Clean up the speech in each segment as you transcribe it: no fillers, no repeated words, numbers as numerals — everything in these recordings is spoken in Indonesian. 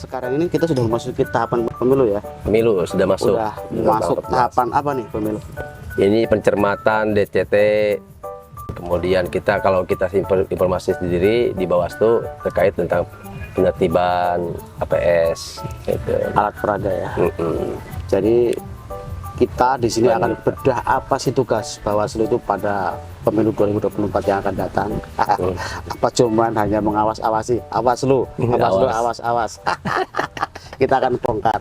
sekarang ini kita sudah memasuki tahapan pemilu ya. Pemilu sudah masuk. Sudah masuk tahapan apa nih pemilu? Ini pencermatan DCT. Kemudian kita kalau kita informasi sendiri di Bawaslu terkait tentang penertiban APS gitu. Alat peraga ya. Jadi kita di sini akan bedah apa sih tugas Bawaslu itu pada pemilu 2024 yang akan datang. Apa cuman hanya mengawas-awasi? Awas lu, awas. Kita akan bongkar.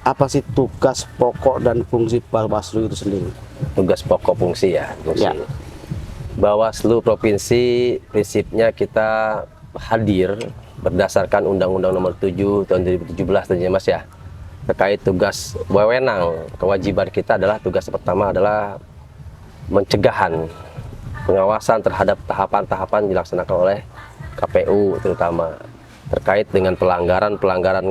Apa sih tugas pokok dan fungsi Bawaslu itu sendiri? Tugas pokok fungsi ya. Ya. Bawaslu provinsi prinsipnya kita hadir berdasarkan Undang-Undang Nomor 7 tahun 2017 tentunya Mas ya. Terkait tugas wewenang, kewajiban kita adalah tugas pertama adalah pencegahan, pengawasan terhadap tahapan-tahapan dilaksanakan oleh KPU terutama terkait dengan pelanggaran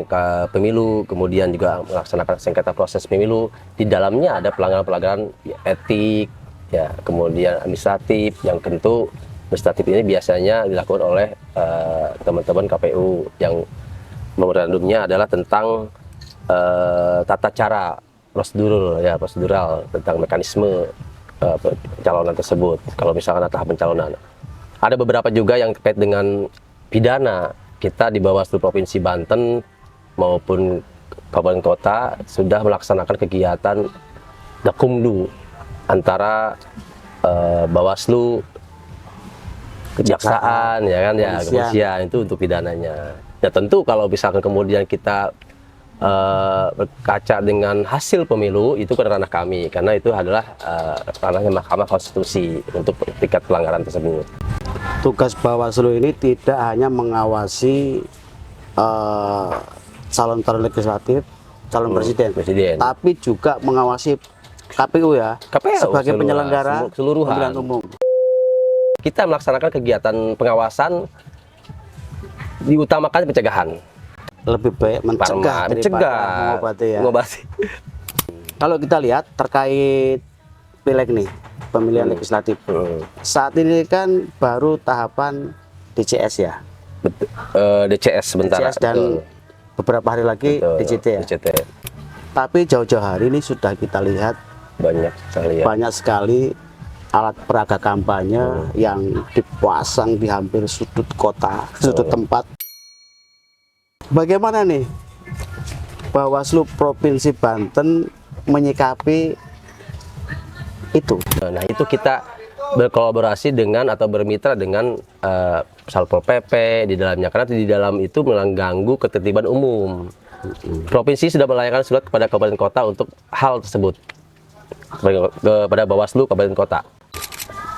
ke pemilu, kemudian juga melaksanakan sengketa proses pemilu. Di dalamnya ada pelanggaran etik, ya, kemudian administratif, yang tentu administratif ini biasanya dilakukan oleh teman-teman KPU yang memorandumnya adalah tentang tata cara prosedural tentang mekanisme pencalonan tersebut. Kalau misalkan tahap pencalonan, ada beberapa juga yang terkait dengan pidana. Kita di Bawaslu Provinsi Banten maupun Kabupaten Kota sudah melaksanakan kegiatan Gakumdu antara Bawaslu, Kejaksaan, ya kan, ya, kepolisian itu untuk pidananya. Ya tentu kalau misalkan kemudian kita berkaca dengan hasil pemilu, itu ke ranah kami, karena itu adalah ranahnya Mahkamah Konstitusi untuk tingkat pelanggaran tersebut. Tugas Bawaslu ini tidak hanya mengawasi calon legislatif, calon presiden, tapi juga mengawasi KPU ya, sebagai penyelenggara pemilihan umum. Kita melaksanakan kegiatan pengawasan, diutamakan pencegahan. Lebih baik mencegah daripada mengobati ya. Kalau kita lihat terkait pileg nih, pemilihan legislatif, saat ini kan baru tahapan DCS ya. DCS sebentar. DCS dan beberapa hari lagi DCT ya. DCT. Tapi jauh-jauh hari ini sudah kita lihat banyak sekali alat peraga kampanye yang dipasang di hampir sudut kota, sudut tempat. Bagaimana nih Bawaslu Provinsi Banten menyikapi itu? Nah, itu kita berkolaborasi dengan atau bermitra dengan Satpol PP di dalamnya, karena di dalam itu mengganggu ketertiban umum. Provinsi sudah melayangkan surat kepada kabupaten kota untuk hal tersebut, kepada Bawaslu kabupaten kota.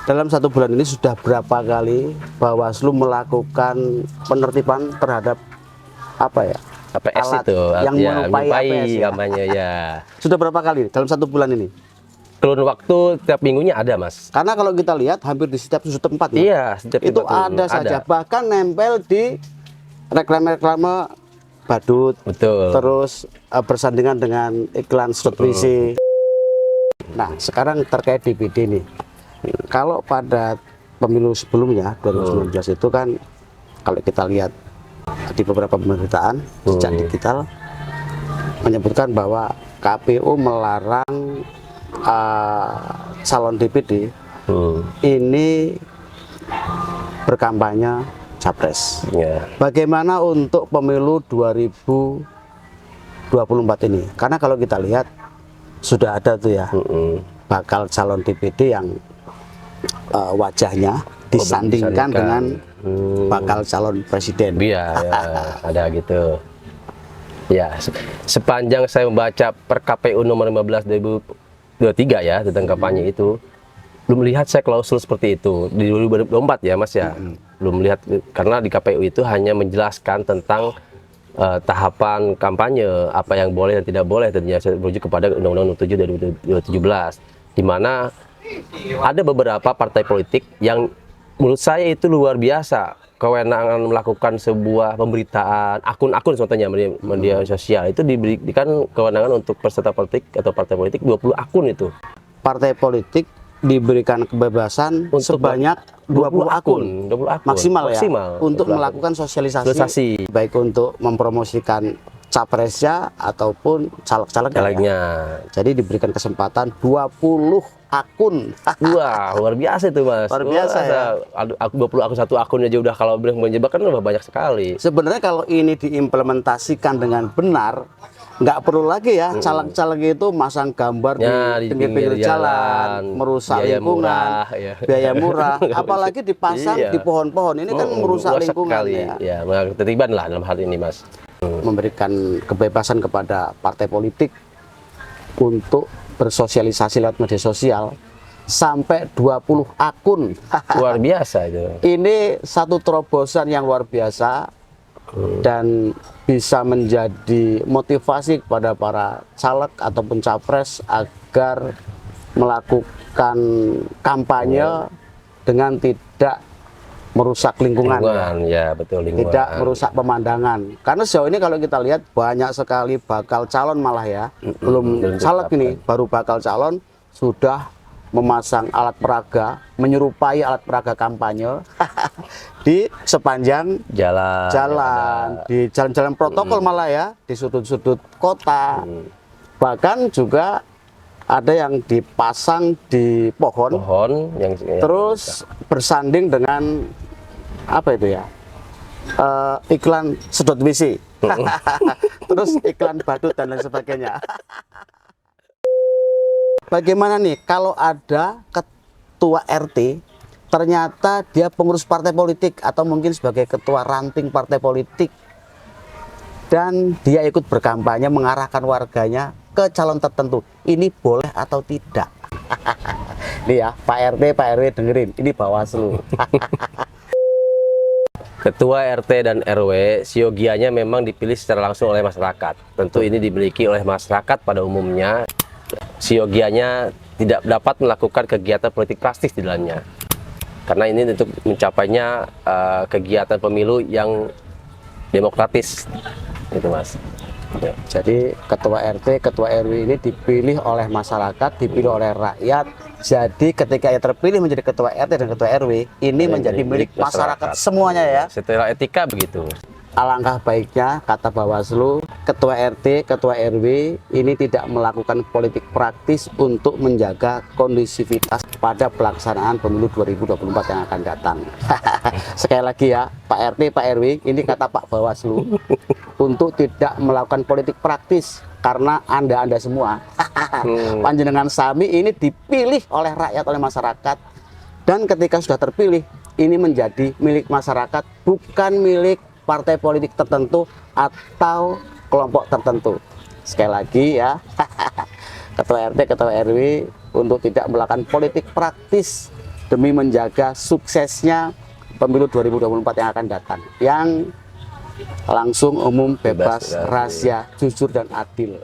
Dalam 1 bulan ini sudah berapa kali Bawaslu melakukan penertiban terhadap apa ya? APS alat itu yang ya, menyerupai APS ya? kampanye ya. Sudah berapa kali dalam 1 bulan ini? Kurun waktu tiap minggunya ada, Mas. Karena kalau kita lihat hampir di setiap sudut tempat ya, iya, setiap itu ada saja, bahkan nempel di reklame-reklame badut. Betul. Terus bersandingan dengan iklan slot WC. Nah, sekarang terkait DPD nih. Kalau pada pemilu sebelumnya 2019 itu kan, kalau kita lihat di beberapa pemberitaan sejak digital menyebutkan bahwa KPU melarang calon DPD ini berkampanye capres. Bagaimana untuk pemilu 2024 ini? Karena kalau kita lihat sudah ada tuh ya bakal calon DPD yang wajahnya disandingkan dengan bakal calon presiden. Iya, ya, ada gitu. Ya, sepanjang saya membaca per KPU nomor 15 2023 ya tentang kampanye itu, belum melihat saya klausul seperti itu di 2024 ya, Mas ya. Belum melihat, karena di KPU itu hanya menjelaskan tentang tahapan kampanye, apa yang boleh dan tidak boleh, tentunya saya merujuk kepada Undang-Undang Nomor 7 2017, di mana ada beberapa partai politik yang menurut saya itu luar biasa kewenangan melakukan sebuah pemberitaan akun-akun, contohnya media sosial itu diberikan kewenangan untuk peserta politik atau partai politik 20 akun itu. Partai politik diberikan kebebasan Untuk sebanyak 20 akun. 20 akun Maksimal ya, untuk 20 akun. melakukan sosialisasi, Sosialisasi. baik untuk mempromosikan capresnya ataupun calegnya. Calegnya. Jadi diberikan kesempatan 20 akun. Wah, luar biasa itu Mas. Luar biasa ya. Aku 20 akun, satu akun aja udah, kalau bilang menjebak kan udah banyak sekali. Sebenarnya kalau ini diimplementasikan dengan benar, nggak perlu lagi ya caleg-caleg itu masang gambar Ya, di pinggir jalan, merusak biaya lingkungan, murah, ya. biaya murah, apalagi dipasang Iya. di pohon-pohon. Ini kan merusak Luas lingkungan sekali. ya. Ya, mengalami ketertiban lah dalam hal ini Mas. Memberikan kebebasan kepada partai politik untuk bersosialisasi lewat media sosial sampai 20 akun. Luar biasa itu. Ini satu terobosan yang luar biasa dan bisa menjadi motivasi kepada para caleg ataupun capres agar melakukan kampanye dengan tidak merusak lingkungan. Ya betul, lingkungan. Tidak merusak pemandangan. Karena sejauh ini kalau kita lihat banyak sekali bakal calon malah ya, belum caleg ini, baru bakal calon sudah memasang alat peraga, menyerupai alat peraga kampanye di sepanjang jalan, di jalan-jalan protokol malah ya, di sudut-sudut kota. Bahkan juga ada yang dipasang di pohon yang terus bersanding dengan apa itu ya, iklan sedot WC, terus iklan badut dan lain sebagainya. Bagaimana nih kalau ada ketua RT ternyata dia pengurus partai politik atau mungkin sebagai ketua ranting partai politik dan dia ikut berkampanye mengarahkan warganya ke calon tertentu, ini boleh atau tidak? Nih ya, Pak RT, Pak RW dengerin, ini Bawaslu. Ketua RT dan RW siogianya memang dipilih secara langsung oleh masyarakat. Tentu ini dimiliki oleh masyarakat pada umumnya. Siogianya tidak dapat melakukan kegiatan politik praktis di dalamnya. Karena ini untuk mencapainya kegiatan pemilu yang demokratis. Itu Mas. Ya. Jadi ketua RT, ketua RW ini dipilih oleh masyarakat, dipilih oleh rakyat. Jadi ketika ia terpilih menjadi ketua RT dan ketua RW, ini menjadi milik masyarakat semuanya ya. Setelah etika begitu. Alangkah baiknya kata Bawaslu, ketua RT, ketua RW ini tidak melakukan politik praktis untuk menjaga kondusivitas pada pelaksanaan pemilu 2024 yang akan datang. Sekali lagi ya, Pak RT, Pak RW, ini kata Pak Bawaslu untuk tidak melakukan politik praktis karena Anda semua panjenengan sami ini dipilih oleh rakyat, oleh masyarakat, dan ketika sudah terpilih ini menjadi milik masyarakat, bukan milik partai politik tertentu atau kelompok tertentu. Sekali lagi ya, ketua RT, ketua RW untuk tidak melakukan politik praktis demi menjaga suksesnya pemilu 2024 yang akan datang, yang langsung, umum, bebas, rahasia, jujur dan adil.